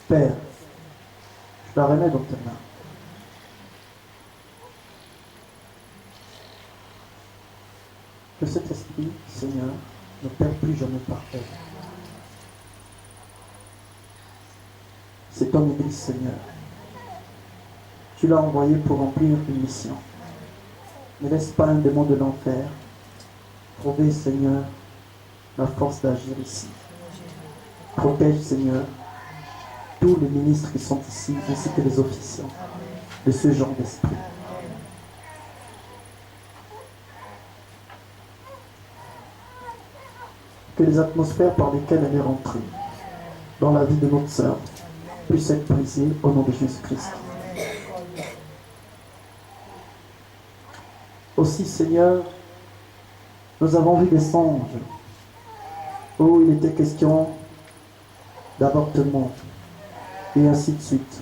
Père, je la remets dans tes mains. Que cet esprit, Seigneur, ne perd plus jamais par elle. C'est ton Église, Seigneur. Tu l'as envoyé pour remplir une mission. Ne laisse pas un démon de l'enfer trouver, Seigneur, la force d'agir ici. Protège, Seigneur, tous les ministres qui sont ici, ainsi que les officiants de ce genre d'esprit. Que les atmosphères par lesquelles elle est rentrée dans la vie de notre sœur puissent être brisées au nom de Jésus-Christ. Aussi, Seigneur, nous avons vu des songes où il était question d'avortement et ainsi de suite.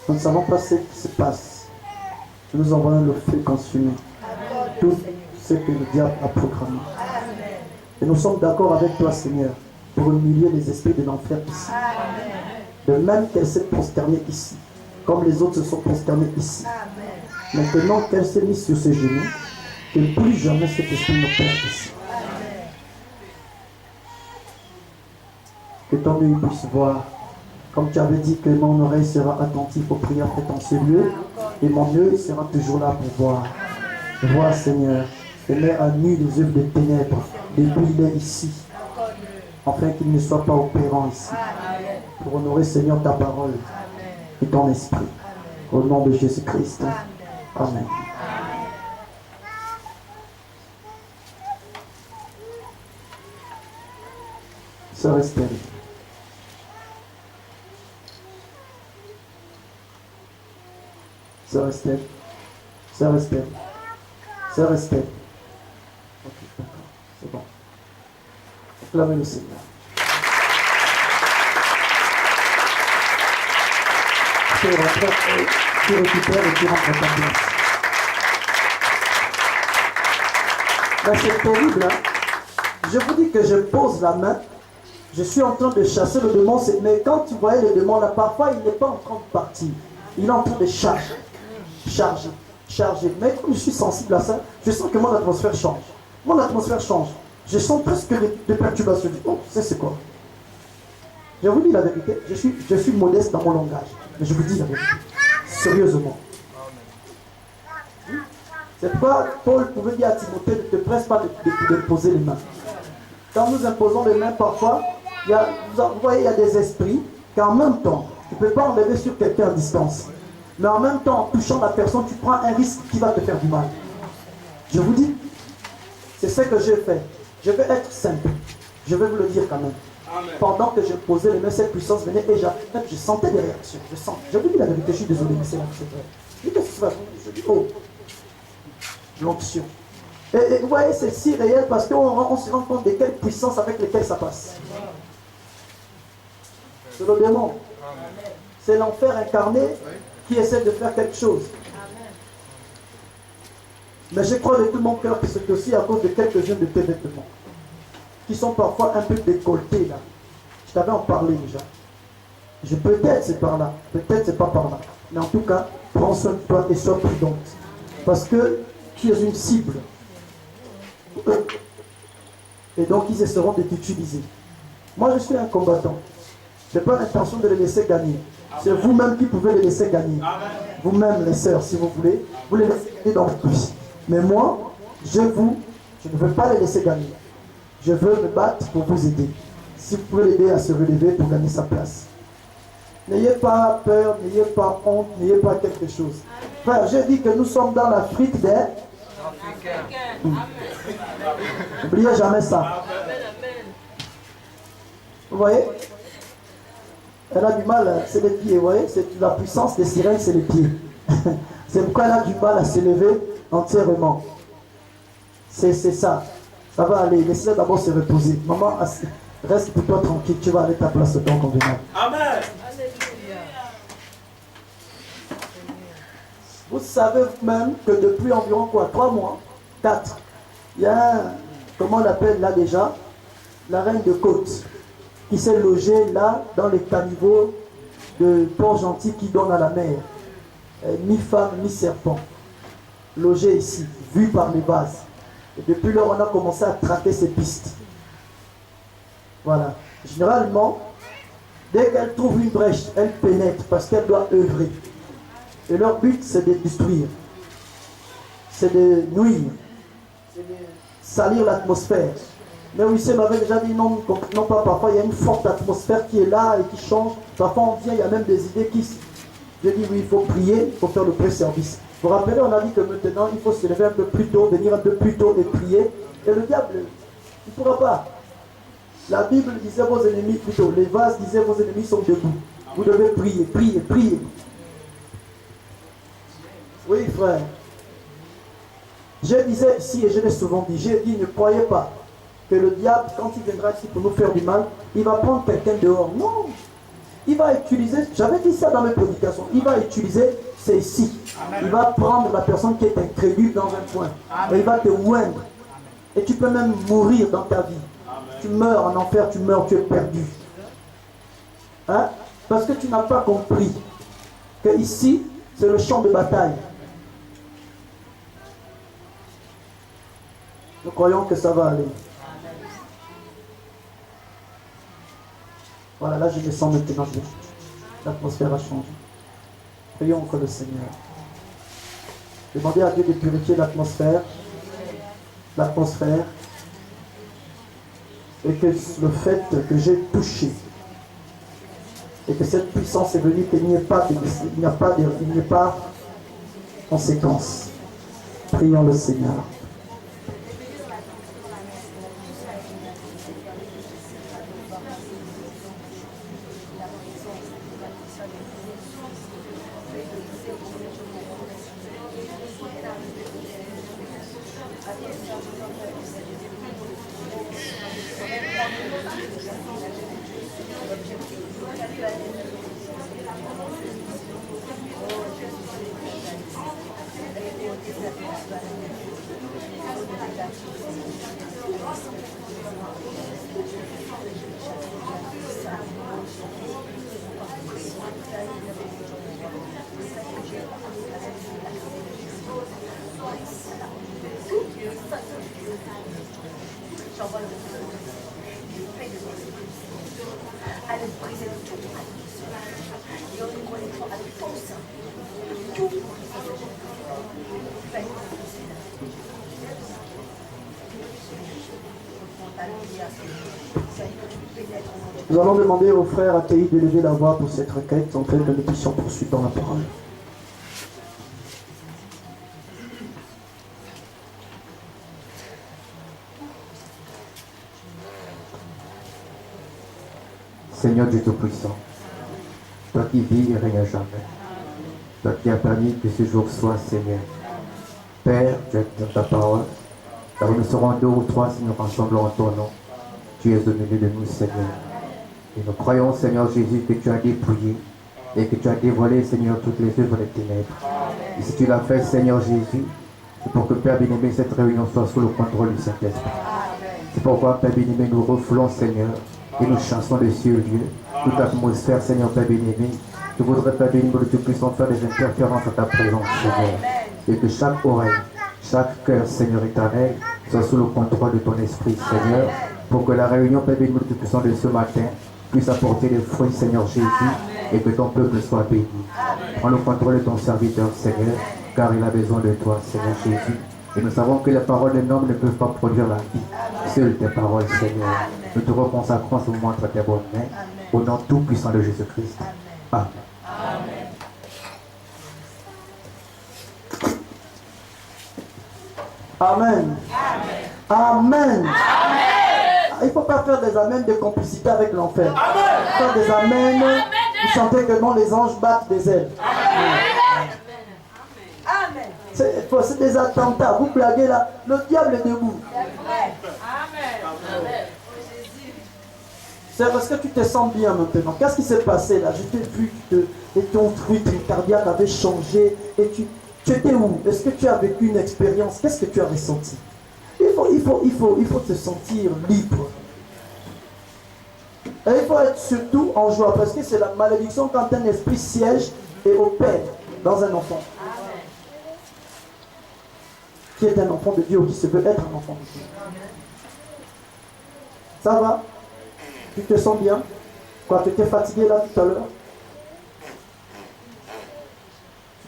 Nous ne savons pas ce qui se passe. Nous envoyons le feu consumé. Tout ce que le diable a programmé. Et nous sommes d'accord avec toi, Seigneur, pour humilier les esprits de l'enfer ici. De même qu'elle s'est prosternée ici, comme les autres se sont prosternés ici. Maintenant qu'elle s'est mise sur ses genoux, que plus jamais cet esprit ne perd ici. Que ton œil puisse voir, comme tu avais dit que mon oreille sera attentive aux prières faites en ce lieu, et mon œil sera toujours là pour voir. Vois, Seigneur, et mets à nu les œuvres des ténèbres, depuis il est ici, afin qu'il ne soit pas opérant ici, pour honorer, Seigneur, ta parole et ton esprit. Au nom de Jésus-Christ. Amen. Sœur Estelle. Sœur Estelle. Sœur Estelle. Sœur Estelle. Ok, d'accord. C'est bon. Acclamez le Seigneur. Tu récupères et tu rentres à ta place. Ben, c'est terrible, hein? Je vous dis que je pose la main. Je suis en train de chasser le démon. Mais quand tu voyais le démon là, parfois il n'est pas en train de partir. Il est en train de charger. Charger. Mais comme je suis sensible à ça, je sens que mon atmosphère change. Mon atmosphère change. Je sens presque des perturbations. Oh, c'est quoi? Je vous dis la vérité. Je suis modeste dans mon langage. Mais je vous dis la vérité. Sérieusement. C'est pourquoi Paul pouvait dire à Timothée, ne te presse pas de poser les mains. Quand nous imposons les mains, parfois, vous voyez, il y a des esprits qu'en même temps, tu ne peux pas enlever sur quelqu'un à distance. Mais en même temps, en touchant la personne, tu prends un risque qui va te faire du mal. Je vous dis, c'est ce que j'ai fait. Je vais être simple. Je vais vous le dire quand même. Amen. Pendant que je posais les mains, cette puissance venait et je sentais des réactions. Je vous dis la vérité, je suis désolé, mais c'est vrai. Je dis, qu'est-ce qui se passe? Je dis, oh, l'onction. Et vous voyez, c'est si réel parce qu'on se rend compte de quelle puissance avec laquelle ça passe. C'est le démon. C'est l'enfer incarné qui essaie de faire quelque chose. Mais je crois de tout mon cœur que c'est aussi à cause de quelques-uns de tes vêtements qui sont parfois un peu décolletés là. Je t'avais en parlé déjà. Peut-être c'est par là, peut-être c'est pas par là. Mais en tout cas, prends soin de toi et sois prudente. Parce que tu es une cible. Et donc ils essaieront de t'utiliser. Moi je suis un combattant. Je n'ai pas l'intention de les laisser gagner. C'est vous-même qui pouvez les laisser gagner. Vous-même les sœurs, si vous voulez, vous les laissez gagner dans votre vie. Mais moi, je ne veux pas les laisser gagner. Je veux me battre pour vous aider. Si vous pouvez l'aider à se relever pour gagner sa place. N'ayez pas peur, n'ayez pas honte, n'ayez pas quelque chose. Frère, j'ai dit que nous sommes dans l'Afrique des Africains. N'oubliez jamais ça. Vous voyez? Elle a du mal, c'est les pieds, vous voyez? C'est la puissance des sirènes, c'est les pieds. C'est pourquoi elle a du mal à se lever entièrement. C'est ça. Ça va aller. Laissez-la d'abord se reposer. Maman, reste pour toi tranquille. Tu vas aller à ta place au temps convenable. Amen. Vous savez même que depuis environ 3 mois, 4, il y a un, comment on l'appelle là déjà, la reine de côte. qui s'est logé là, dans les caniveaux de Port-Gentil qui donne à la mer. Mi-femme, mi-serpent. Logé ici, vu par les vases. Et depuis lors, on a commencé à traquer ces pistes. Voilà. Généralement, dès qu'elle trouve une brèche, elle pénètre parce qu'elle doit œuvrer. Et leur but, c'est de détruire. C'est de nuire. C'est de salir l'atmosphère. Mais Wissem m'avait déjà dit non, non pas parfois, il y a une forte atmosphère qui est là et qui change. Parfois on vient, il y a même des idées qui... Je dis oui, il faut prier, il faut faire le pré-service. Vous vous rappelez, on a dit que maintenant, il faut se lever un peu plus tôt, venir un peu plus tôt et prier. Et le diable, il ne pourra pas. La Bible disait vos ennemis plutôt, les vases disaient vos ennemis sont debout. Vous devez prier, prier, prier. Oui frère. Je disais ici, et je l'ai souvent dit, j'ai dit, ne croyez pas que le diable, quand il viendra ici pour nous faire du mal, il va prendre quelqu'un dehors. Non. Il va utiliser, j'avais dit ça dans mes prédications, il va utiliser, c'est ici. Il va prendre la personne qui est incrédule dans un point. Et il va te oindre. Et tu peux même mourir dans ta vie. Tu meurs en enfer, tu meurs, tu es perdu. Hein? Parce que tu n'as pas compris que ici, c'est le champ de bataille. Nous croyons que ça va aller. Voilà, là je descends maintenant. L'atmosphère a changé. Prions encore le Seigneur. Demandez à Dieu de purifier l'atmosphère. L'atmosphère. Et que le fait que j'ai touché et que cette puissance est venue, qu'il n'y ait pas de conséquence. Prions le Seigneur. Nous allons demander aux frères ATI de lever la voix pour cette requête, en fait que nous puissions poursuivre dans la parole. Seigneur Dieu Tout-Puissant, toi qui vis et règnes à jamais, toi qui as permis que ce jour soit, Seigneur. Père, tu as dit dans ta parole, car nous serons deux ou trois si nous rassemblons en ton nom. Tu es au milieu de nous, Seigneur. Et nous croyons, Seigneur Jésus, que tu as dépouillé et que tu as dévoilé, Seigneur, toutes les œuvres des ténèbres. Et si tu l'as fait, Seigneur Jésus, c'est pour que, Père bien-aimé, cette réunion soit sous le contrôle du Saint-Esprit. C'est pourquoi, Père bien-aimé, nous refoulons, Seigneur, et nous chassons de cieux Dieu, toute atmosphère, Seigneur, Père bien-aimé, qui voudrait, Père bien-aimé, que tu puisses faire des interférences à ta présence, Seigneur. Et que chaque oreille, chaque cœur, Seigneur éternel, soit sous le contrôle de ton esprit, Seigneur, pour que la réunion, Père bien-aimé, que tu de ce matin, puisse apporter des fruits, Seigneur Jésus, et que ton peuple soit béni. Prends le contrôle de ton serviteur, Seigneur, car il a besoin de toi, Seigneur Jésus. Et nous savons que les paroles d'un homme ne peuvent pas produire la vie. Seules tes paroles, Seigneur. Nous te reconsacrons ce moment entre tes bonnes mains, au nom tout puissant de Jésus-Christ. Amen. Amen. Amen. Amen. Il ne faut pas faire des amens de complicité avec l'enfer. Faire des amens, vous sentez que non, les anges battent des ailes. Amen. C'est des attentats. Vous blaguez là, le diable est debout. C'est parce que tu te sens bien maintenant. Qu'est-ce qui s'est passé là? Je t'ai vu et ton rythme cardiaque avait changé. Et tu étais où? Est-ce que tu as vécu une expérience? Qu'est-ce que tu as ressenti? Il faut te sentir libre. Et il faut être surtout en joie, parce que c'est la malédiction quand un esprit siège et opère dans un enfant. Qui est un enfant de Dieu ou qui se veut être un enfant de Dieu. Ça va? Tu te sens bien? Quoi, tu étais fatigué là tout à l'heure?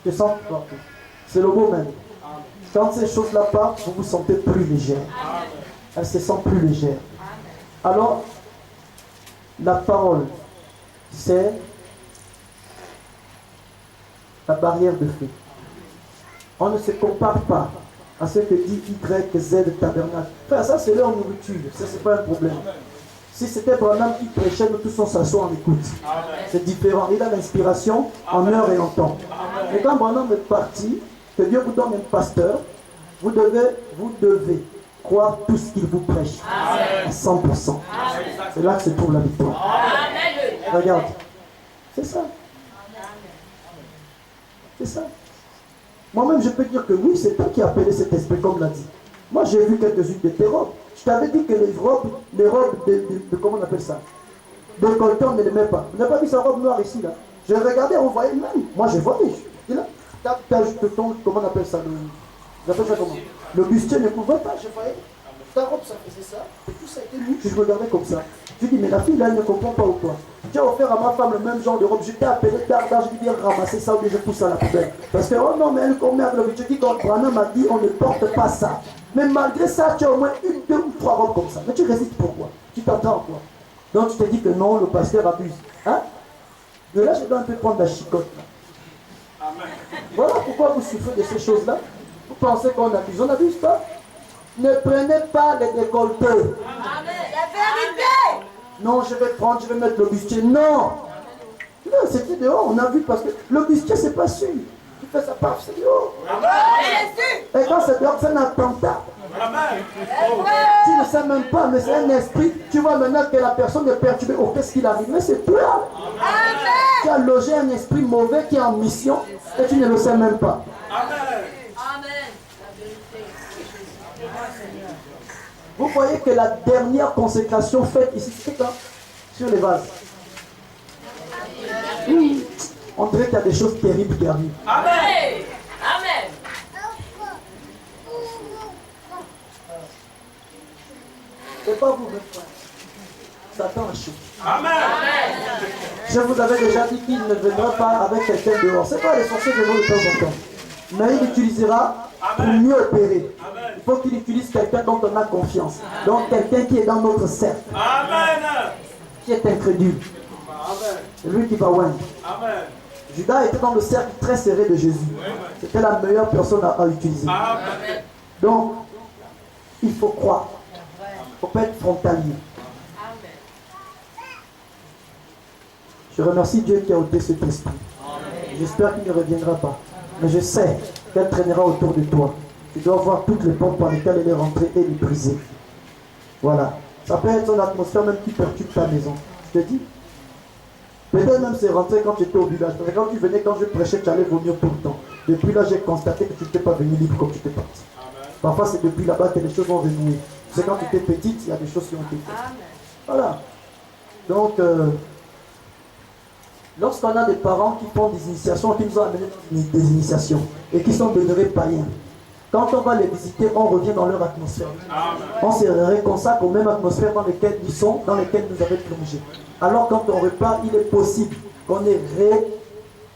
Tu te sens? C'est le mot même. Quand ces choses-là partent, vous vous sentez plus légère. Elle se sent plus légère. Alors, la parole, c'est la barrière de feu. On ne se compare pas à ce que dit Y, Z, tabernacle. Frère, ça c'est leur nourriture, ça c'est pas un problème. Si c'était Branham qui prêchait, nous tous on s'assoit, on écoute. C'est différent. Il a l'inspiration en heure et en temps. Mais quand Branham est parti, que Dieu vous donne un pasteur, vous devez croire tout ce qu'il vous prêche à 100%. C'est là que se trouve la victoire. Regarde. C'est ça. C'est ça. Moi-même, je peux dire que oui, c'est toi qui as appelé cet esprit, comme l'a dit. Moi, j'ai vu quelques-unes de tes robes. Je t'avais dit que les robes de comment on appelle ça? De colton, ne les met pas. Vous n'avez pas vu sa robe noire ici, là? Je regardais, on voyait même. Moi, je voyais. Je dis là, t'as ton, comment on appelle ça? Vous appelez ça comment? Le bustier ne pouvait pas, je voyais. Ta robe, ça faisait ça. Et tout ça a été nu. Je regardais comme ça. Je dis, mais la fille, là, elle ne comprend pas ou quoi? J'ai offert à ma femme le même genre de robe. Je t'ai appelé Darda, je dis, viens ramasser ça ou bien je pousse ça à la poubelle. Parce que, oh non, mais elle commerde le bustier. Je dis, quand Branham m'a dit, on ne porte pas ça. Mais malgré ça, tu as au moins une, deux ou trois robes comme ça. Mais tu résistes pourquoi? Tu t'attends quoi? Donc tu te dis que non, le pasteur abuse. Hein? De là, je dois un peu prendre la chicotte. Là. Voilà pourquoi vous souffrez de ces choses-là. Vous pensez qu'on abuse. On n'abuse pas. Ne prenez pas les décolletés. Amen. La vérité. Non, je vais prendre, je vais mettre le bustier. Non. Non, c'était dehors, on a vu parce que le bustier, c'est pas sûr. Tu fais sa paf, c'est dehors. Et quand c'est dehors, c'est un attentat. Tu ne sais même pas, mais c'est un esprit. Tu vois maintenant que la personne est perturbée. Oh, qu'est-ce qu'il arrive? Mais c'est toi. Amen. Tu as logé un esprit mauvais qui est en mission et tu ne le sais même pas. Amen. Vous voyez que la dernière consécration faite ici, c'est quand? Sur les vases. Oui. On dirait qu'il y a des choses terribles qui arrivent. Amen. Amen. C'est pas vous, mes frères. Satan a chaud. Amen. Je vous avais déjà dit qu'il ne viendra pas avec quelqu'un dehors. C'est pas les sorciers de de temps en temps. Mais il utilisera pour mieux opérer. Amen. Il faut qu'il utilise quelqu'un dont on a confiance. Donc quelqu'un qui est dans notre cercle. Amen. Qui est incrédule. C'est lui qui va oindre. Amen. Judas était dans le cercle très serré de Jésus. C'était la meilleure personne à utiliser. Amen. Donc, il faut croire. Il ne faut pas être frontalier. Je remercie Dieu qui a ôté cet esprit. J'espère qu'il ne reviendra pas. Mais je sais qu'elle traînera autour de toi. Tu dois voir toutes les portes par lesquelles elle est rentrée et les briser. Voilà. Ça peut être une atmosphère même qui perturbe ta maison. Je te dis. Peut-être même c'est rentré quand tu étais au village. Parce que quand tu venais, quand je prêchais, tu allais vomir tout le temps. Depuis là, j'ai constaté que tu n'étais pas venu libre comme tu étais parti. Amen. Parfois, c'est depuis là-bas que les choses vont renouer. C'est quand tu étais petite, il y a des choses qui ont été faites. Amen. Voilà. Donc, lorsqu'on a des parents qui font des initiations, qui nous ont amené des initiations, et qui sont devenus païens, quand on va les visiter, on revient dans leur atmosphère. Amen. On se réconcilie aux mêmes atmosphères dans lesquelles ils sont, dans lesquelles nous avons plongé. Alors quand on repart, il est possible qu'on ait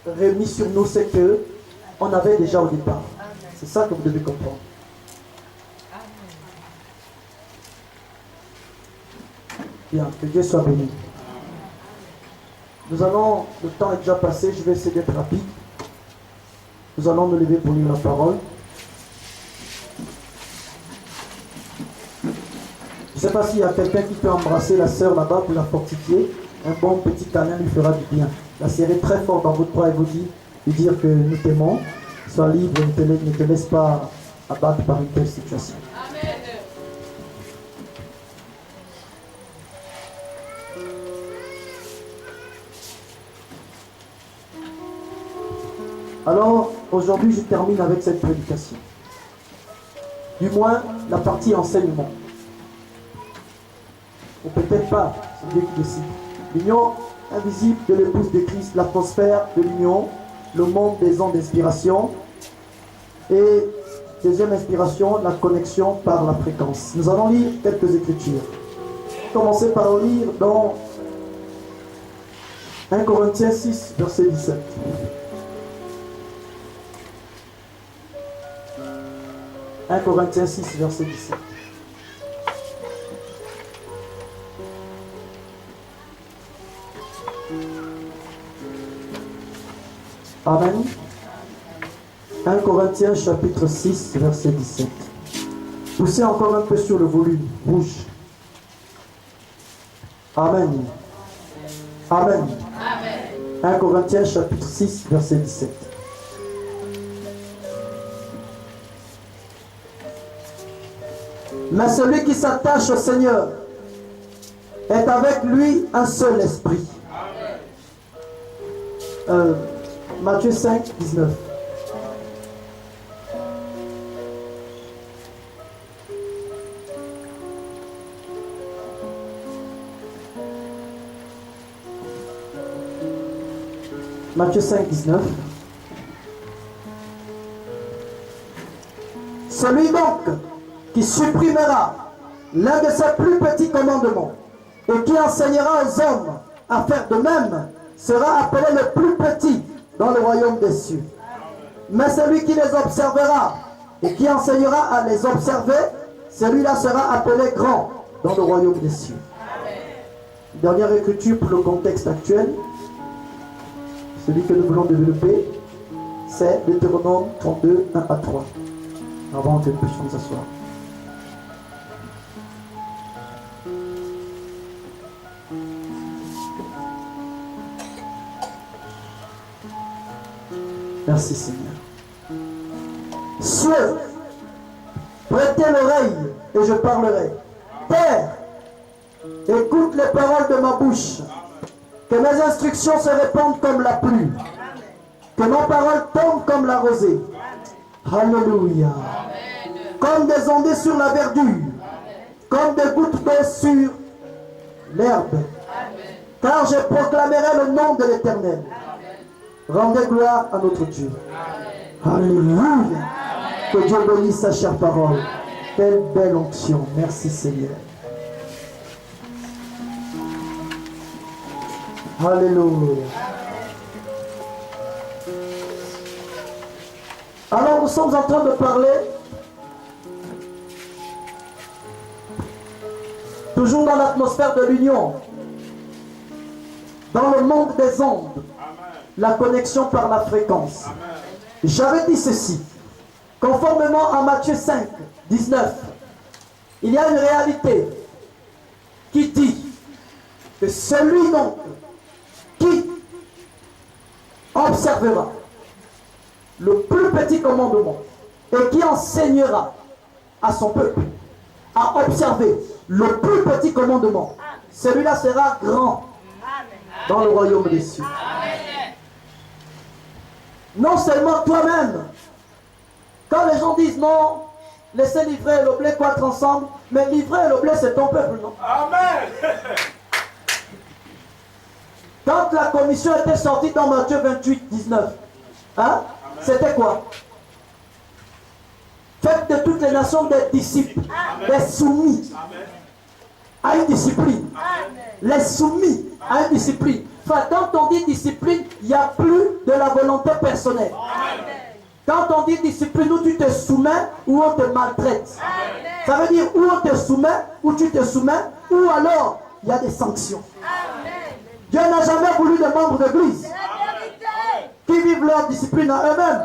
remis sur nous ce qu'on avait déjà au départ. C'est ça que vous devez comprendre. Bien, que Dieu soit béni. Nous allons, le temps est déjà passé, je vais essayer d'être rapide. Nous allons nous lever pour lire la parole. Je ne sais pas s'il y a quelqu'un qui peut embrasser la sœur là-bas pour la fortifier. Un bon petit câlin lui fera du bien. La serrer très fort dans votre bras et vous dire que nous t'aimons. Sois libre, ne te laisse pas abattre par une telle situation. Amen. Alors, aujourd'hui, je termine avec cette prédication. Du moins, la partie enseignement. Ou peut-être pas, c'est Dieu qui décide. L'union invisible de l'épouse de Christ, l'atmosphère de l'union, le monde des ondes d'inspiration. Et deuxième inspiration, la connexion par la fréquence. Nous allons lire quelques écritures. Commencer par lire dans 1 Corinthiens 6, verset 17. 1 Corinthiens 6, verset 17. Amen. 1 Corinthiens chapitre 6, verset 17. Poussez encore un peu sur le volume. Rouge. Amen. Amen. 1 Corinthiens chapitre 6, verset 17. Mais celui qui s'attache au Seigneur est avec lui un seul esprit. Matthieu 5, 19. Matthieu 5, 19. Celui donc qui supprimera l'un de ses plus petits commandements et qui enseignera aux hommes à faire de même sera appelé le plus petit dans le royaume des cieux. Mais celui qui les observera et qui enseignera à les observer, celui-là sera appelé grand dans le royaume des cieux. Dernière écriture pour le contexte actuel, celui que nous voulons développer, c'est Deutéronome 32, 1 à 3. Avant que nous puissions nous asseoir. Merci Seigneur. Cieux, prêtez l'oreille et je parlerai. Terre, écoute les paroles de ma bouche. Que mes instructions se répandent comme la pluie. Que nos paroles tombent comme la rosée. Alléluia. Comme des ondées sur la verdure. Comme des gouttes d'eau sur l'herbe. Car je proclamerai le nom de l'Éternel. Rendez gloire à notre Dieu. Alléluia. Que Dieu bénisse sa chère parole. Quelle belle onction. Merci Seigneur. Alléluia. Alors nous sommes en train de parler toujours dans l'atmosphère de l'union, dans le monde des ondes. Amen. La connexion par la fréquence. J'avais dit ceci, conformément à Matthieu 5, 19, il y a une réalité qui dit que celui donc qui observera le plus petit commandement et qui enseignera à son peuple à observer le plus petit commandement, celui-là sera grand dans le royaume des cieux. Non seulement toi-même, quand les gens disent non, laissez livrer et le blé croître ensemble, mais livrer et le blé c'est ton peuple, non? Amen. Quand la commission était sortie dans Matthieu 28, 19, hein, c'était quoi? Faites de toutes les nations des disciples, des soumis à une discipline. Les soumis à une discipline. Enfin, quand on dit discipline, il n'y a plus de la volonté personnelle. Quand on dit discipline, où tu te soumets, ou on te maltraite. Ça veut dire où on te soumet, où tu te soumets, ou alors il y a des sanctions. Dieu n'a jamais voulu de membres d'église qui vivent leur discipline à eux-mêmes.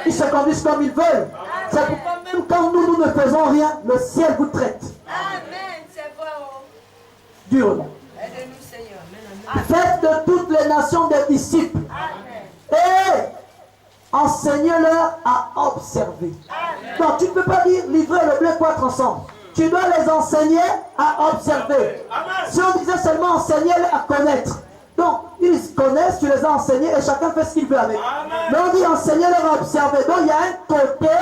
Ils se conduisent comme ils veulent. C'est pourquoi même quand nous ne faisons rien, le ciel vous traite. Amen, c'est vrai. Durement. Aide-nous, Seigneur. Faites de toutes les nations des disciples. Amen. Et enseignez-leur à observer. Amen. Donc tu ne peux pas dire livrer le blé croître ensemble. Tu dois les enseigner à observer. Amen. Si on disait seulement enseigner-les à connaître. Donc, ils connaissent, tu les as enseignés et chacun fait ce qu'il veut avec. Amen. Mais on dit enseigner-leur à observer. Donc, il y a un côté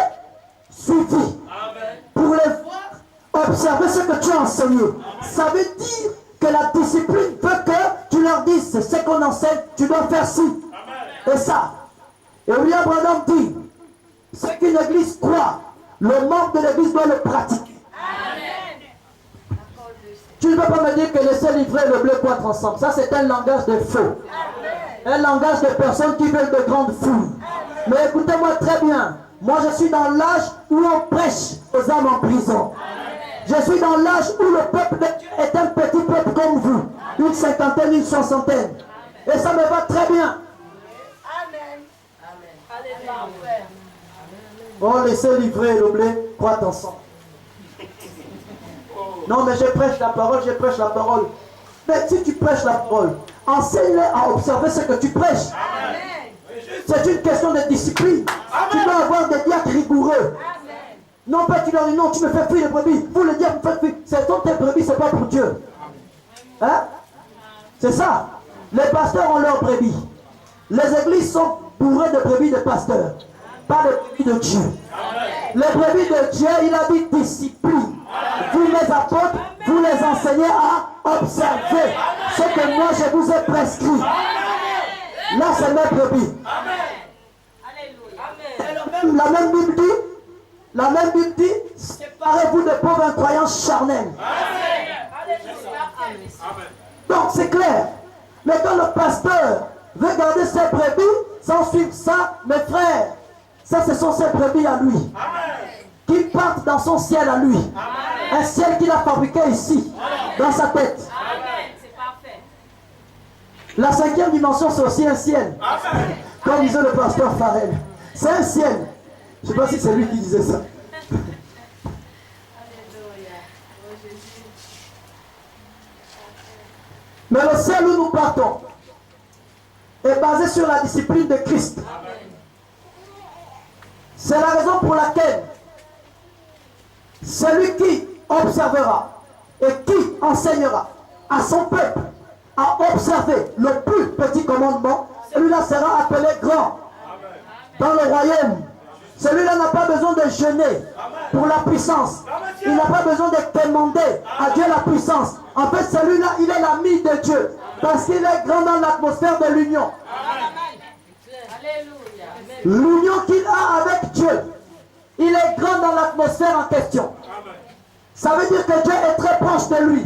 suivi. Amen. Pour les voir, observer ce que tu as enseigné. Amen. Ça veut dire que la discipline veut que tu leur c'est ce qu'on enseigne, tu dois faire ci. Et ça. Et William Branham dit, ce qu'une église croit, le membre de l'église doit le pratiquer. Tu ne peux pas me dire que le ciel livré et le bleu croître ensemble. Ça, c'est un langage de faux. Un langage de personnes qui veulent de grandes foules. Mais écoutez-moi très bien. Moi, je suis dans l'âge où on prêche aux âmes en prison. Je suis dans l'âge où le peuple de Dieu est un petit peuple comme vous. Une cinquantaine, une soixantaine. Et ça me va très bien. Oh, laissez livrer le blé, croître ensemble. Non, mais je prêche la parole, je prêche la parole. Mais si tu prêches la parole, enseigne-les à observer ce que tu prêches. C'est une question de discipline. Tu dois avoir des diacres rigoureux. Non pas tu leur dis non, tu me fais fuir les brebis. Vous le diable me faites fuir. C'est ton tes brebis, c'est pas pour Dieu. Hein? C'est ça. Les pasteurs ont leurs brebis. Les églises sont bourrées de brebis de pasteurs. Pas de brebis de Dieu. Les brebis de Dieu, il a dit discipline. Vous les apôtres, vous les enseignez à observer ce que moi je vous ai prescrit. Là c'est mes brebis. La même Bible dit, séparez-vous de pauvres incroyants charnels. Donc c'est clair. Mais quand le pasteur veut garder ses brebis, sans suivre ça, mes frères, ça ce sont ses brebis à lui. Qui partent dans son ciel à lui. Un ciel qu'il a fabriqué ici, dans sa tête. La cinquième dimension, c'est aussi un ciel. Comme disait le pasteur Farrell. C'est un ciel. Je ne sais pas si c'est lui qui disait ça. Mais le ciel où nous partons est basé sur la discipline de Christ. C'est la raison pour laquelle celui qui observera et qui enseignera à son peuple à observer le plus petit commandement, celui-là sera appelé grand dans le royaume. Celui-là n'a pas besoin de jeûner pour la puissance. Il n'a pas besoin de demander à Dieu la puissance. En fait, celui-là, il est l'ami de Dieu. Parce qu'il est grand dans l'atmosphère de l'union. L'union qu'il a avec Dieu. Il est grand dans l'atmosphère en question. Ça veut dire que Dieu est très proche de lui.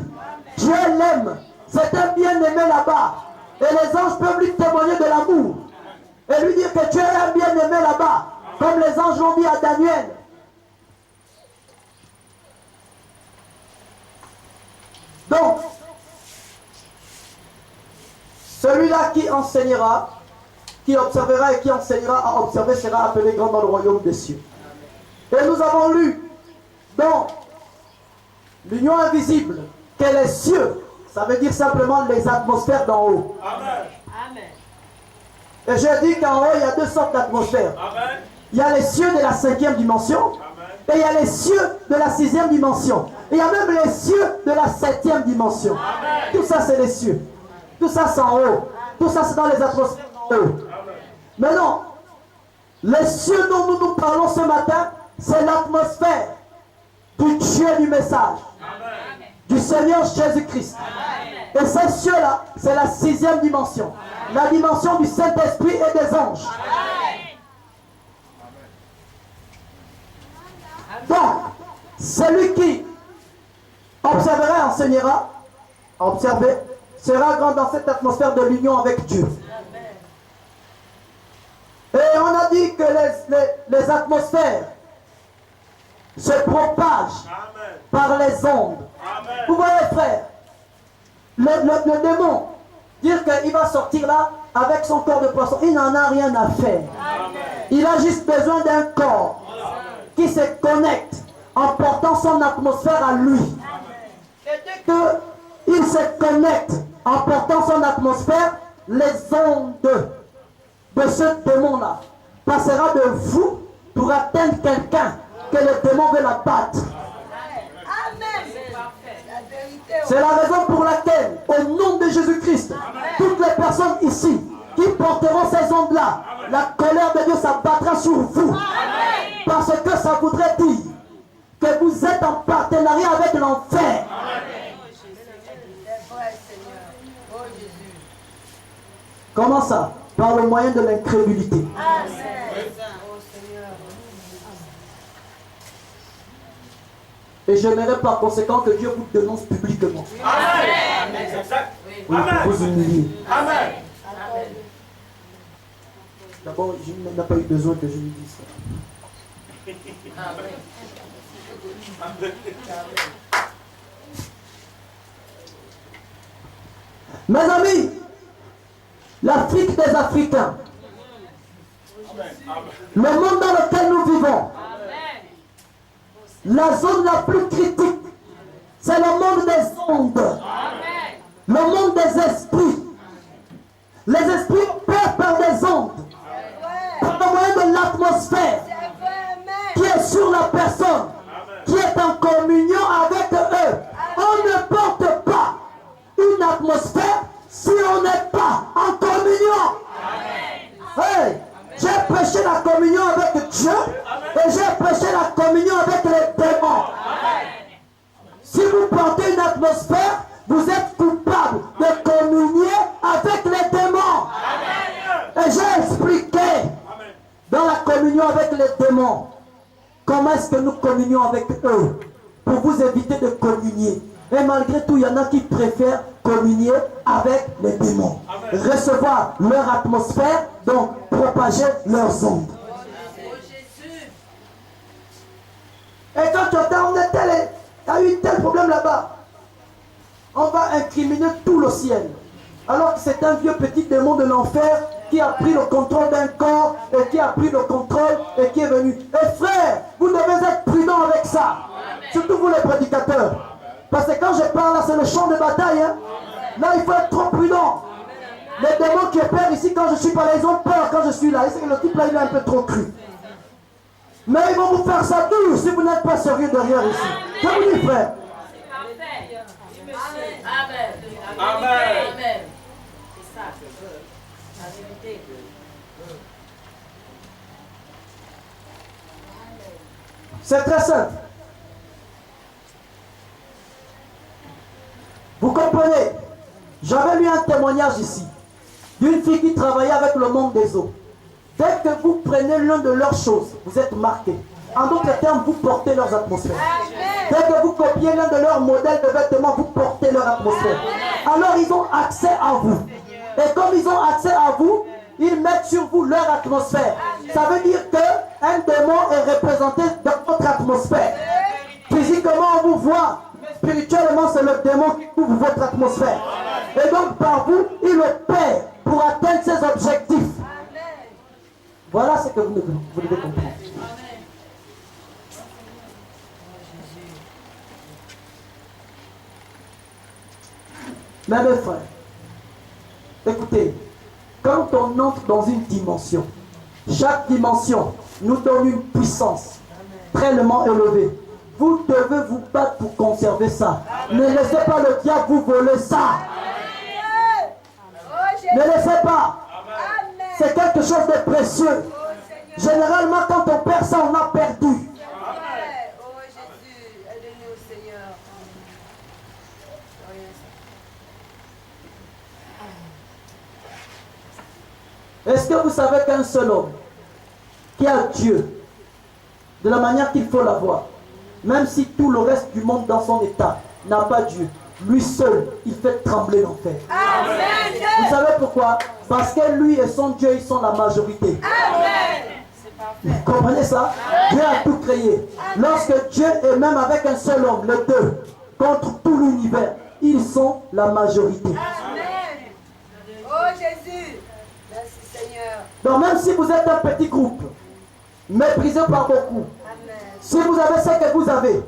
Dieu l'aime. C'est un bien-aimé là-bas. Et les anges peuvent lui témoigner de l'amour. Et lui dire que Dieu est un bien-aimé là-bas. Comme les anges l'ont dit à Daniel. Donc, celui-là qui enseignera, qui observera et qui enseignera à observer sera appelé grand dans le royaume des cieux. Et nous avons lu dans l'union invisible que les cieux, ça veut dire simplement les atmosphères d'en haut. Amen. Et j'ai dit qu'en haut, il y a deux sortes d'atmosphères. Il y a les cieux de la 5e dimension. Et il y a les cieux de la 6e dimension. Et il y a même les cieux de la 7e dimension. Tout ça, c'est les cieux. Tout ça, c'est en haut. Tout ça, c'est dans les atmosphères d'en haut. Mais non. Les cieux dont nous nous parlons ce matin, c'est l'atmosphère du Dieu du message. Du Seigneur Jésus-Christ. Et ces cieux-là, c'est la 6e dimension. La dimension du Saint-Esprit et des anges. Donc, celui qui observera et enseignera, observer, sera grand dans cette atmosphère de l'union avec Dieu. Et on a dit que les atmosphères se propagent par les ondes. Vous voyez, frère, le démon, dire qu'il va sortir là avec son corps de poisson, il n'en a rien à faire. Il a juste besoin d'un corps qui se connecte en portant son atmosphère à lui. Et dès qu'il se connecte en portant son atmosphère, les ondes de ce démon-là passera de vous pour atteindre quelqu'un que le démon veut l'abattre. C'est la raison pour laquelle, au nom de Jésus-Christ, toutes les personnes ici qui porteront ces ondes-là, la colère de Dieu s'abattra sur vous. Parce que ça voudrait dire que vous êtes en partenariat avec l'enfer. Comment ça? Par le moyen de l'incrédulité. Et j'aimerais par conséquent que Dieu vous dénonce publiquement. Amen. Oui, pour vous humilier. Amen. D'abord, il n'a pas eu besoin que je lui dise ça. Mes amis, l'Afrique des Africains, le monde dans lequel nous vivons, la zone la plus critique, c'est le monde des ondes, le monde des esprits. Les esprits opèrent par des ondes, par le moyen de l'atmosphère qui est sur la personne, qui est en communion avec eux. On ne porte pas une atmosphère si on n'est pas en communion. Hey, j'ai prêché la communion avec Dieu et j'ai prêché la communion avec les démons. Si vous portez une atmosphère, vous êtes coupable de communier avec les démons. Et j'ai expliqué dans la communion avec les démons comment est-ce que nous communions avec eux pour vous éviter de communier. Et malgré tout, il y en a qui préfèrent communier avec les démons. Recevoir leur atmosphère, donc propager leurs ondes. Et quand tu entends, il y a eu un tel problème là-bas. On va incriminer tout le ciel. Alors que c'est un vieux petit démon de l'enfer qui a pris le contrôle d'un corps et qui a pris le contrôle et qui est venu. Et frère, vous devez être prudents avec ça. Surtout vous les prédicateurs. Parce que quand je parle là, c'est le champ de bataille. Hein. Là, il faut être trop prudent. Les démons qui opèrent ici, quand je suis pas là, ils ont peur quand je suis là. Et le type là, il est un peu trop cru. Mais ils vont vous faire ça dur si vous n'êtes pas sérieux derrière ici. Je vous dis, frère. Amen. Amen. C'est ça, la vérité. C'est très simple. Vous comprenez? J'avais lu un témoignage ici d'une fille qui travaillait avec le monde des eaux. Dès que vous prenez l'un de leurs choses, vous êtes marqué. En d'autres termes, vous portez leurs atmosphères. Dès que vous copiez l'un de leurs modèles de vêtements, vous portez leur atmosphère. Alors ils ont accès à vous. Et comme ils ont accès à vous, ils mettent sur vous leur atmosphère. Ça veut dire qu'un démon est représenté dans votre atmosphère. Physiquement, on vous voit. Spirituellement, c'est le démon qui couvre votre atmosphère. Et donc, par vous, il opère pour atteindre ses objectifs. Voilà ce que vous devez comprendre. Mais mes frères, écoutez, quand on entre dans une dimension, chaque dimension nous donne une puissance tellement élevée. Vous devez vous battre pour conserver ça. Ne laissez pas le diable vous voler ça. Ne laissez pas. C'est quelque chose de précieux. Généralement, quand on perd ça, on a perdu. Oh Jésus, aide-nous Seigneur. Est-ce que vous savez qu'un seul homme qui a Dieu, de la manière qu'il faut l'avoir, même si tout le reste du monde dans son état n'a pas Dieu, lui seul, il fait trembler l'enfer. Vous savez pourquoi? Parce que lui et son Dieu, ils sont la majorité. Vous comprenez ça? Dieu a tout créé. Lorsque Dieu est même avec un seul homme, les deux, contre tout l'univers, ils sont la majorité. Amen. Oh Jésus. Merci Seigneur. Donc même si vous êtes un petit groupe, méprisé par beaucoup, Amen. si vous avez ce que vous avez,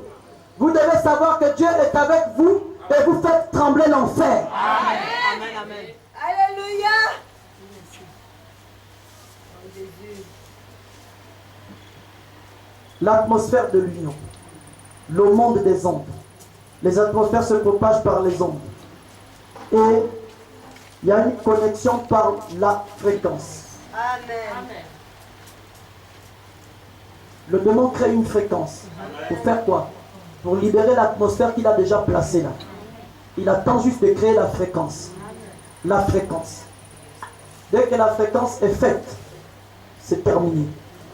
vous devez savoir que Dieu est avec vous et vous faites trembler l'enfer. Amen. Amen. Alléluia. Oh Jésus. L'atmosphère de l'union, le monde des ondes. Les atmosphères se propagent par les ondes. Et il y a une connexion par la fréquence. Amen. Le démon crée une fréquence. Pour faire quoi? Pour libérer l'atmosphère qu'il a déjà placée là. Il attend juste de créer la fréquence. La fréquence. Dès que la fréquence est faite, c'est terminé.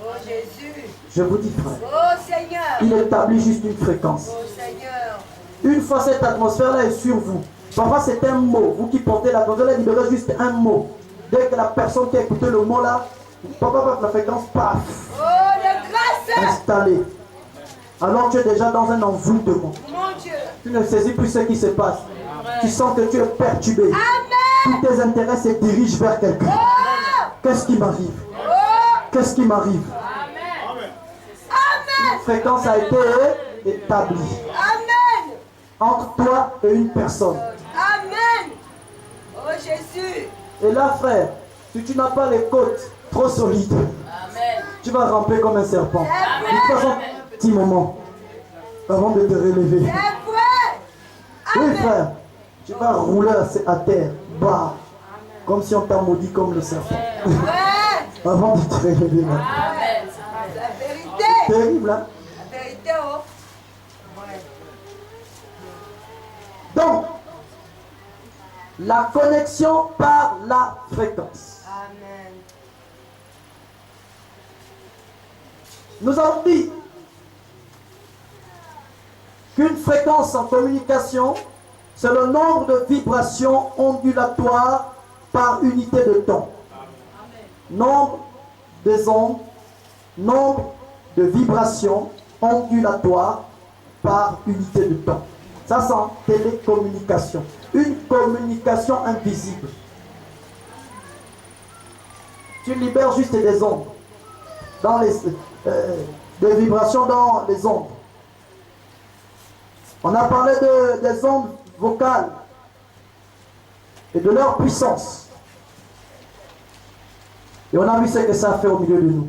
Oh Jésus. Je vous dis, frère, Oh Seigneur. il établit juste une fréquence. Oh Seigneur. Une fois cette atmosphère-là est sur vous, parfois c'est un mot, vous qui portez l'atmosphère, elle libère juste un mot. Dès que la personne qui a écouté le mot là, la fréquence, paf, Oh de grâce. installée. Alors tu es déjà dans un envoûtement. Mon Dieu. Tu ne saisis plus ce qui se passe. Tu sens que tu es perturbé. Amen. Tous tes intérêts se dirigent vers quelqu'un. Oh. Qu'est-ce qui m'arrive? Oh. Qu'est-ce qui m'arrive? Amen. Une fréquence a été établie Amen. entre toi et une personne. Amen. Oh Jésus. Et là, frère, si tu n'as pas les côtes trop solides, Amen. tu vas ramper comme un serpent. De toute façon, petit moment avant de te relever. C'est vrai. Oui, frère, tu vas rouler à terre, bas, comme si on t'a maudit comme le serpent. Ouais. Avant de te relever. Là. Amen. La vérité. Terrible, hein? La vérité, oh. Ouais. Donc, la connexion par la fréquence. Amen. Nous avons dit qu'une fréquence en communication, c'est le nombre de vibrations ondulatoires par unité de temps. Nombre des ondes, nombre de vibrations ondulatoires par unité de temps. Ça, c'est en télécommunication. Une communication invisible. Tu libères juste des ondes, dans des vibrations dans les ondes. On a parlé des ondes vocales et de leur puissance. Et on a vu ce que ça fait au milieu de nous.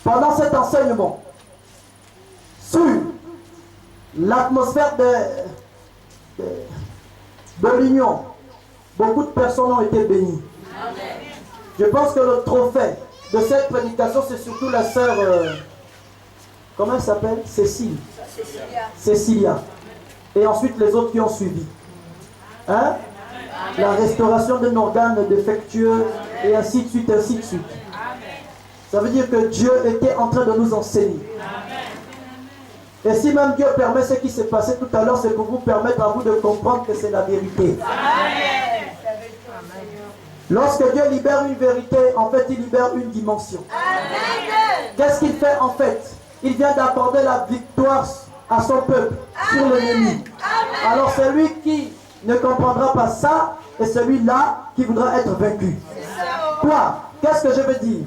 Pendant cet enseignement, sur l'atmosphère de l'union, beaucoup de personnes ont été bénies. Je pense que le trophée de cette prédication, c'est surtout la sœur, comment elle s'appelle? Cécile. Cécilia. Et ensuite les autres qui ont suivi. Hein? La restauration d'un organe défectueux et ainsi de suite, ainsi de suite. Ça veut dire que Dieu était en train de nous enseigner. Et si même Dieu permet ce qui s'est passé tout à l'heure, c'est pour vous permettre à vous de comprendre que c'est la vérité. Lorsque Dieu libère une vérité, en fait, il libère une dimension. Qu'est-ce qu'il fait en fait? Il vient d'accorder la victoire à son peuple sur l'ennemi. Alors celui qui ne comprendra pas ça, est celui-là qui voudra être vaincu. Quoi? Qu'est-ce que je veux dire?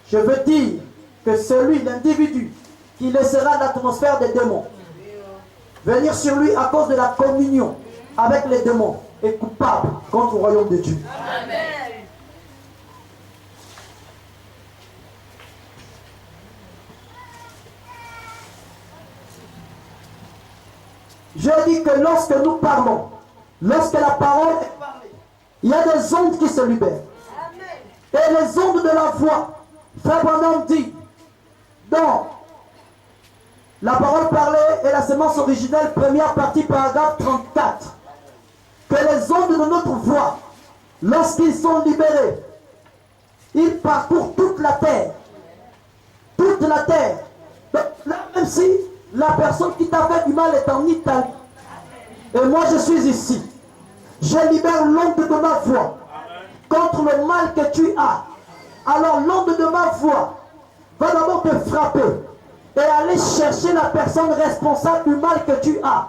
Je veux dire que celui, l'individu, qui laissera l'atmosphère des démons venir sur lui à cause de la communion avec les démons est coupable contre le royaume de Dieu. Amen. Je dis que lorsque nous parlons, lorsque la parole est parlée, il y a des ondes qui se libèrent. Et les ondes de la voix, Frère Branham dit, dans la parole parlée et la sémence originelle, première partie, paragraphe 34, que les ondes de notre voix, lorsqu'ils sont libérés, ils parcourent toute la terre. Toute la terre. Donc, là, même si la personne qui t'a fait du mal est en Italie, et moi je suis ici, je libère l'onde de ma voix contre le mal que tu as. Alors l'onde de ma voix va d'abord te frapper et aller chercher la personne responsable du mal que tu as.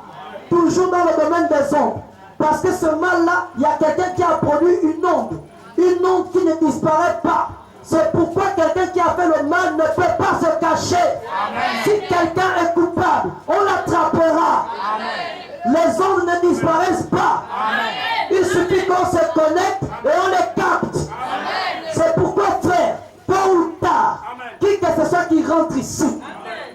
Toujours dans le domaine des ondes. Parce que ce mal-là, il y a quelqu'un qui a produit une onde qui ne disparaît pas. C'est pourquoi quelqu'un qui a fait le mal ne peut pas se cacher. Amen. Si quelqu'un est coupable, on l'attrapera. Les ondes ne disparaissent pas. Amen. Il suffit qu'on se connecte et on les capte. C'est pourquoi, frère, tôt ou tard, qui que ce soit qui rentre ici,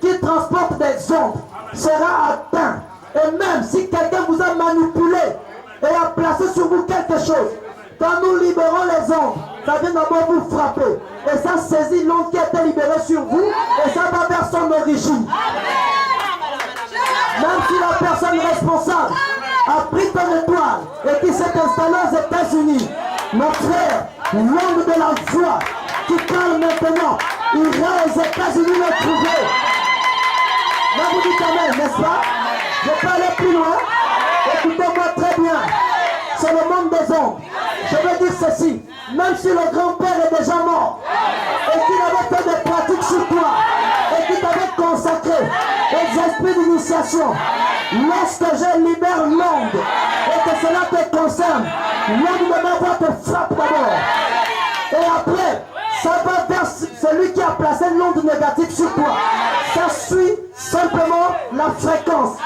qui transporte des ondes, sera atteint. Et même si quelqu'un vous a manipulé et a placé sur vous quelque chose, quand nous libérons les ondes, ça vient d'abord vous frapper. Et ça saisit l'onde qui a été libérée sur vous et ça va vers son origine. Même si la personne responsable a pris ton étoile et qui s'est installée aux États-Unis, Mon frère, l'homme de la voix qui parle maintenant, il ira aux États-Unis le trouver. Là, vous dites amen, n'est-ce pas? Je ne vais pas aller plus loin. Écoutez-moi très bien. C'est le monde des hommes. Je veux dire ceci. Même si le grand-père est déjà mort et qu'il avait fait des pratiques sur toi et qu'il t'avait consacré aux esprits d'initiation, lorsque je libère l'onde et que cela te concerne, l'onde de ma voix te frappe d'abord. Et après, ça va vers celui qui a placé l'onde négative sur toi. Ça suit simplement la fréquence.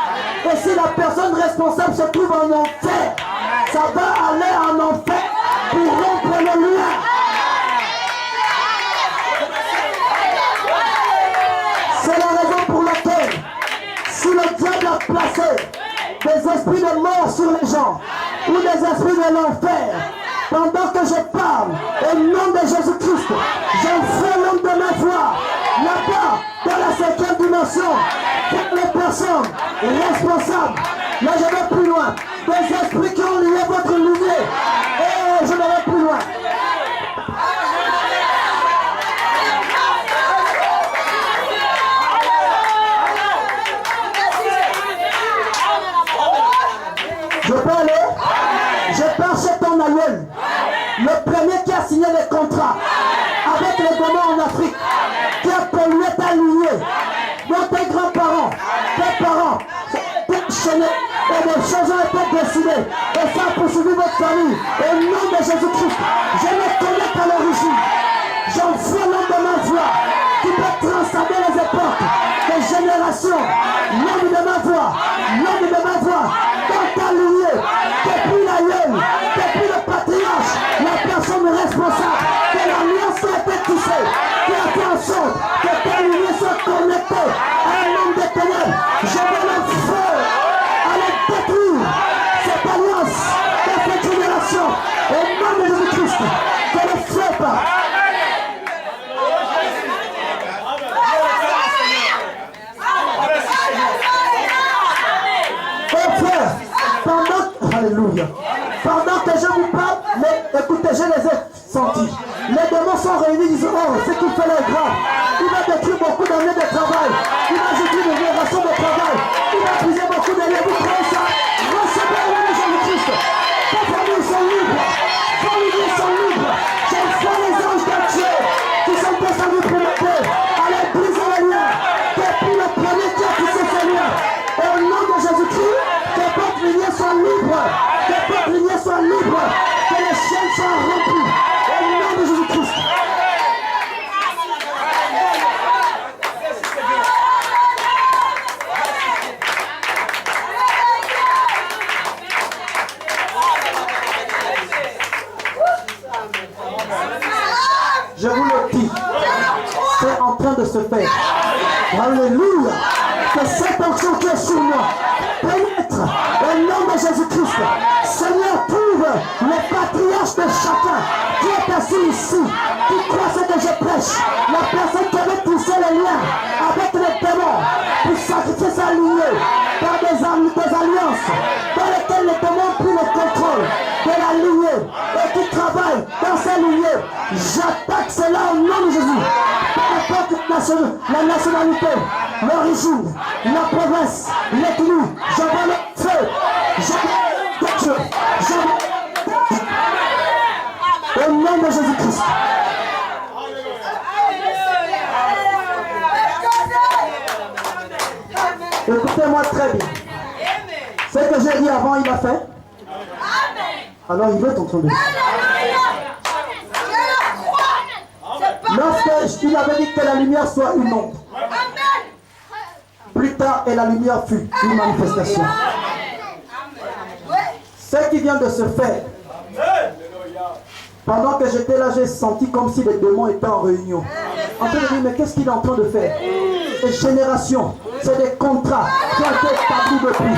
Et si la personne responsable se trouve en enfer, ça va aller en enfer pour rompre le lien. C'est la raison pour laquelle, si le diable a placé des esprits de mort sur les gens, ou des esprits de l'enfer, pendant que je parle, au nom de Jésus-Christ, j'enfreins l'homme de ma voix, là-bas, dans la 5e dimension, pour les personnes responsables. Là, je vais plus loin. Des esprits qui ont lié votre lignée. Et je ne vais plus loin. Je peux aller? Je pars chez ton aïeul. Le premier qui a signé les contrats avec les démons en Afrique, qui a pollué ta lignée, dont tes grands-parents, tes parents, tes chaînés, et des choses ont été décidées. Et ça a poursuivi votre famille. Au nom de Jésus-Christ, je me connecte à l'origine. J'envoie l'homme de ma voix qui peut transcender les époques, les générations. L'homme de ma voix, l'homme de ma voix, dans ta lignée, depuis l'aïeul, depuis le patriarche, la personne responsable de l'alliance qui a été touchée, qui a fait en sorte que ta lignée soit connectée à un homme de ténèbres. Je veux le feu à la détruire cette alliance de cette génération. Au nom de Jésus-Christ, que le feu part. Alléluia. Pendant que je vous parle, mais écoutez, je les ai sentis. Les démons sont réunis, ils disent, oh, ce qu'il fait là est grave. Il va détruire beaucoup d'années de travail. Il va jeter des générations de travail. Il va briser beaucoup de liens. Vous croyez ça? Recevez au nom de Jésus-Christ. Vos familles sont libres. Vos familles sont libres. J'envoie les anges de Dieu qui sont descendus pour m'aider. Allez briser les liens. Depuis le premier qui a tissé ces liens. Et au nom de Jésus-Christ, que votre lignée soit libre, que votre lignée soit libre, que les chaînes soient remplies. Au nom de Jésus-Christ. Je vous le dis, c'est en train de se faire. Alléluia. Que cette onction qui est sur moi pénètre au nom de Jésus-Christ. Seigneur, trouve les patriarches de chacun qui est assis ici, qui croit ce que je prêche. La personne qui avait poussé les liens avec les démons pour sacrifier sa lignée par des alliances dans lesquelles les démons ont pris le contrôle de la lignée et qui travaillent dans ces lignées. J'attaque cela au nom de Jésus. Peu importe la nationalité, l'origine, la province, l'ethnie, j'envoie le feu, au nom de Jésus-Christ. Écoutez-moi très bien. Ce que j'ai dit avant, il a fait. Alors il veut t'entendre. Lorsqu'il avait dit que la lumière soit une ombre, plus tard, et la lumière fut une manifestation. Ce qui vient de se faire, pendant que j'étais là, j'ai senti comme si les démons étaient en réunion. En train de dire, mais qu'est-ce qu'il est en train de faire? Des générations, c'est des contrats qui ont été établis depuis.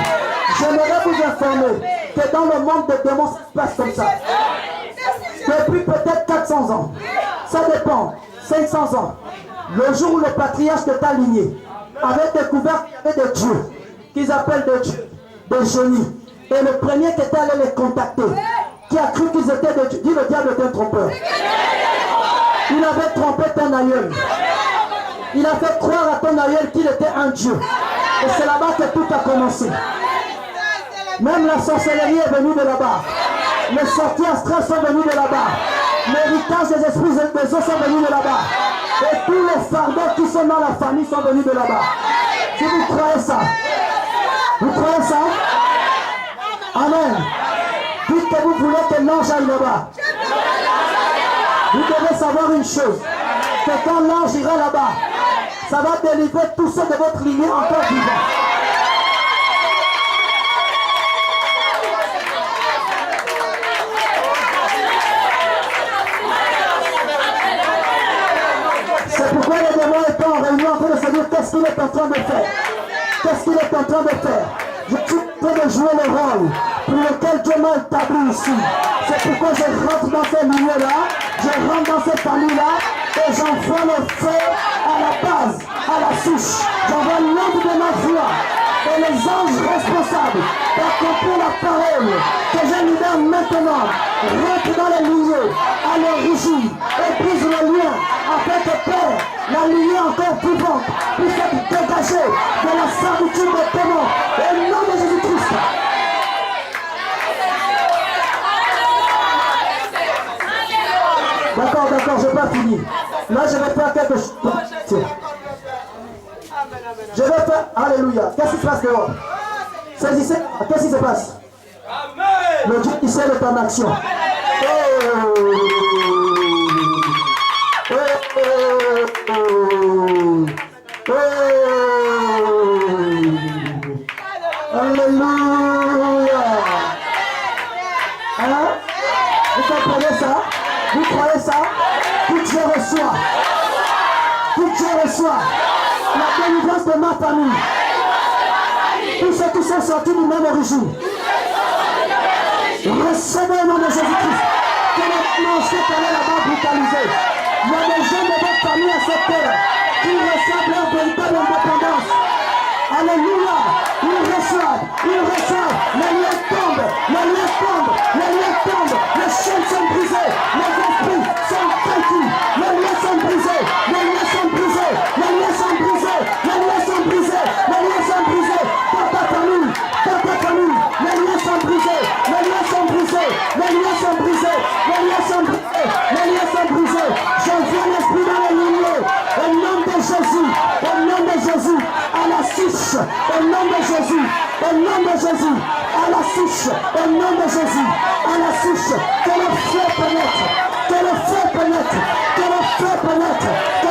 J'aimerais vous informer que dans le monde des démons, ça se passe comme ça. Depuis peut-être 400 ans. Ça dépend. 500 ans. Le jour où le patriarche de ta lignée avait découvert qu'il y avait des dieux, qu'ils appellent des dieux, des génies. Et le premier qui était allé les contacter qui a cru qu'ils étaient de Dieu. Dis, le diable est un trompeur. Il avait trompé ton aïeul. Il a fait croire à ton aïeul qu'il était un Dieu. Et c'est là-bas que tout a commencé. Même la sorcellerie est venue de là-bas. Les sorties astrales sont venues de là-bas. L'héritage des esprits des eaux sont venus de là-bas. Et tous les fardeaux qui sont dans la famille sont venus de là-bas. Si vous croyez ça, vous croyez ça? Amen. Dites que vous voulez que l'ange aille là-bas. Vous devez savoir une chose, que quand l'ange ira là-bas, ça va délivrer tous ceux de votre lignée encore vivants. C'est pourquoi les démons étaient en réunion en train de se dire qu'est-ce qu'il est en train de faire. Qu'est-ce qu'il est en train de faire? Je suis en train de jouer le rôle pour lequel Dieu m'a établi ici. C'est pourquoi je rentre dans ces milieux-là, je rentre dans ces familles-là et j'envoie le feu à la base, à la souche. J'envoie l'ombre de ma foi et les anges responsables d'accomplir la parole que je libère maintenant. Rentre dans les milieux, à l'origine, et brise le lien afin que Père, la lumière encore vivante, puisse être dégagée de la servitude des démons. Au nom de Jésus-Christ. D'accord, je n'ai pas fini. Là, je vais faire quelque chose. Je vais faire. Alléluia. Qu'est-ce qui se passe dehors? Saisissez. Qu'est-ce qui se passe? Le Dieu qui sait est en action. Alléluia. Hein? Vous comprenez ça? Vous croyez ça? Tout Dieu reçoit. Tout Dieu reçoit. La délivrance de ma famille. Tous ceux qui sont sortis du même origine. Recevez au nom de Jésus-Christ. Que les démons qui allaient là-bas brutaliser. Il y a des gens de votre famille à cette terre qui reçoivent leur véritable indépendance. Alléluia. Ils reçoivent. Les liens tombent. Les chaînes sont brisées. Les esprits sont vaincus. Les liens sont brisés. Dans ta famille. Les liens sont brisés. J'envoie l'esprit dans les lignées. Au nom de Jésus. À la souche. Au nom de Jésus. À la souche. Que le feu pénètre. Que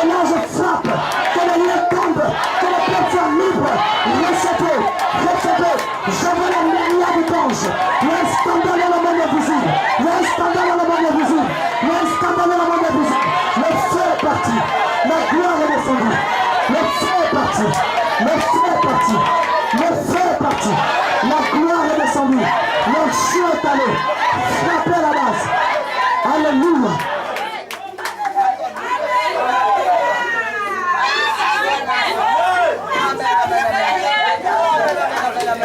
l'ange frappe. Que le lien tombe. Que le peuple soit libre. Recevez. J'envoie la myriade d'anges. Il y a un scandale dans le monde invisible. Le feu est parti. La gloire est descendue. Le feu est parti. La gloire est descendue. Le feu est allé. Frappez la base. Alléluia.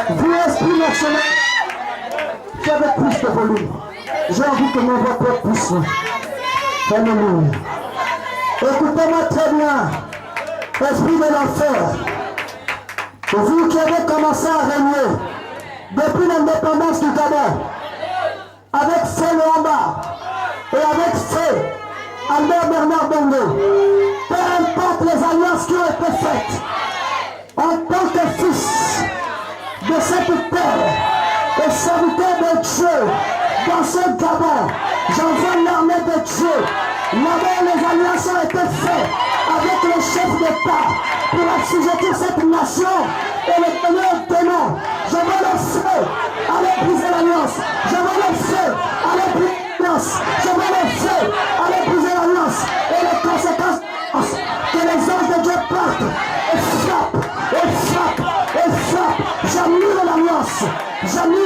Vous esprit mercenaire qui avec plus de volume. J'ai envie que mon voix peut pousser. Alléluia. Écoutez-moi très bien. Esprit de l'enfer. Vous qui avez commencé à régner depuis l'indépendance du Gabon, avec feu Luamba et avec feu Albert Bernard Bongo, peu importe les alliances qui ont été faites, en tant que fils de cette terre et serviteur de Dieu dans ce Gabon, j'envoie l'armée de Dieu. Là-bas, les alliances ont été faites avec le chef d'État pour assujettir cette nation et le donner au démon. Je veux le feu, allez briser l'alliance. Je veux le feu, allez briser l'alliance. Je veux le feu, allez briser l'alliance. Et les conséquences, que les anges de Dieu partent et frappent. J'annule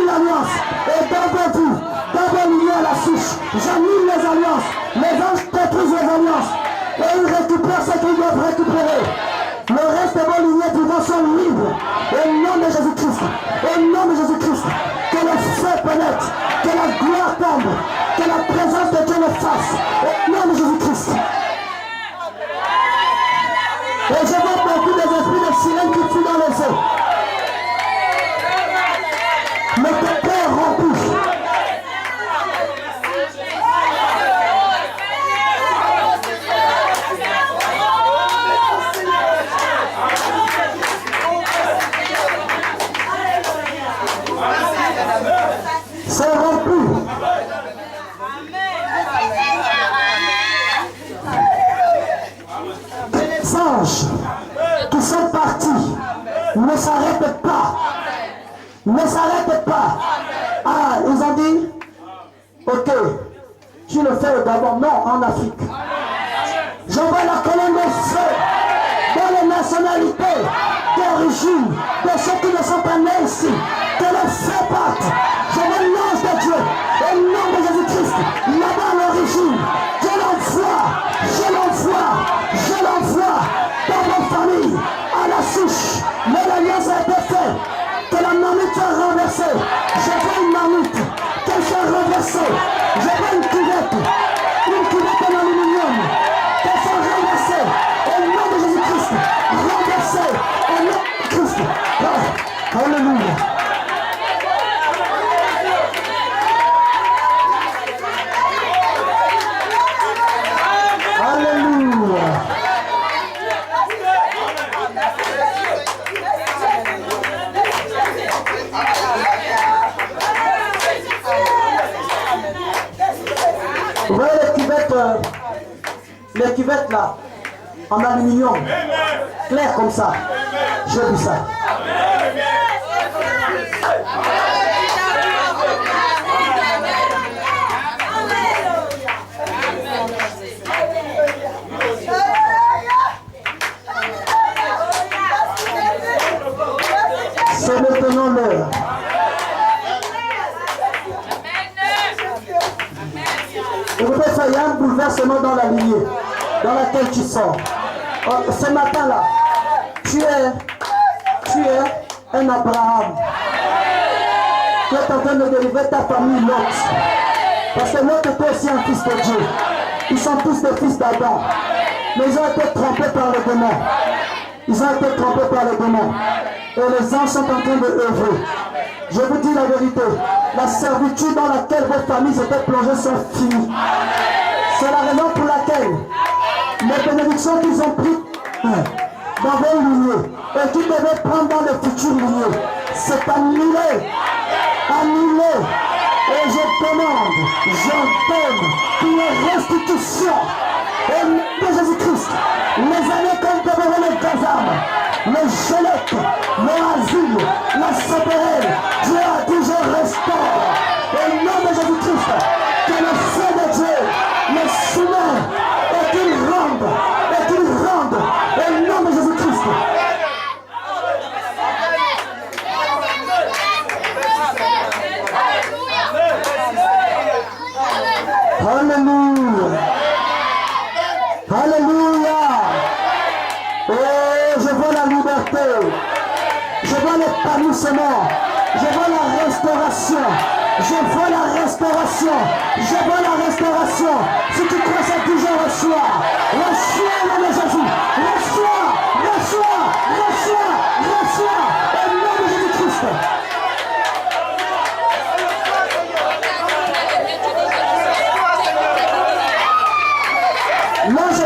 l'alliance. Et dans vous, dans vos milieux à la souche, j'annule les alliances. Les anges détruisent les alliances. Et ils récupèrent ce qu'ils doivent récupérer. Le reste de vos lignées vivants sont libres. Au nom de Jésus-Christ. Que le feu pénètre. Que la gloire tombe. grâce de Dieu le fasse. Au nom de Jésus-Christ. Et je vois beaucoup des esprits de sirène qui fuient dans les eaux. Mais ton cœur rempli. C'est rempli. Les anges qui sont partis ne s'arrêtent pas. Ne s'arrêtent pas. Ah, ils ont dit, ok, tu le fais au Gabon, non, en Afrique. J'envoie la colonne de feu dans les nationalités d'origine de ceux qui ne sont pas nés ici. Que le feu parte. J'envoie l'ange de Dieu au nom de Jésus-Christ. Là-bas à l'origine, je l'envoie dans vos familles, à la souche. Mais l'alliance a été faite. Que la marmite soit renversée. Je vois une marmite, qu'elle soit renversée. Je vois une cuvette en aluminium, qu'elle soit renversée. Au nom de Jésus-Christ, renversée. Au nom de Christ. Oh, alléluia. Alléluia. Vous voyez les cuvettes là, en aluminium, clair comme ça. J'ai vu ça. C'est maintenant l'heure. Écoutez ça, il y a un bouleversement dans la lignée dans laquelle tu sors. Ce matin-là, tu es un Abraham. Tu es en train de délivrer ta famille Lot. Parce que Lot était aussi un fils de Dieu. Ils sont tous des fils d'Adam. Mais ils ont été trompés par les démons. Ils ont été trompés par les démons. Et les anges sont en train de œuvrer. Je vous dis la vérité. La servitude dans laquelle vos familles étaient plongées sont finies. C'est la raison pour laquelle les bénédictions qu'ils ont prises dans vos lignées et qu'ils devaient prendre dans les futures lignées, c'est annulé. Annulé. Et je demande, j'ordonne qu'il y ait restitution au nom de Jésus-Christ. Les années comme devaient les Gazam, les Gélec, le asile, la Sopérelle, Dieu a dit je restaure. Au nom de Jésus-Christ, que le feu de Dieu les soumette et qu'il rende, au nom de Jésus-Christ. Alléluia. Alléluia. Et je vois la liberté. Je vois l'épanouissement. Je vois la restauration. Je vois la restauration. Je vois la restauration. Si tu crois ça, déjà reçois. Reçois le nom de Jésus. Reçois. Au nom de Jésus-Christ. L'ange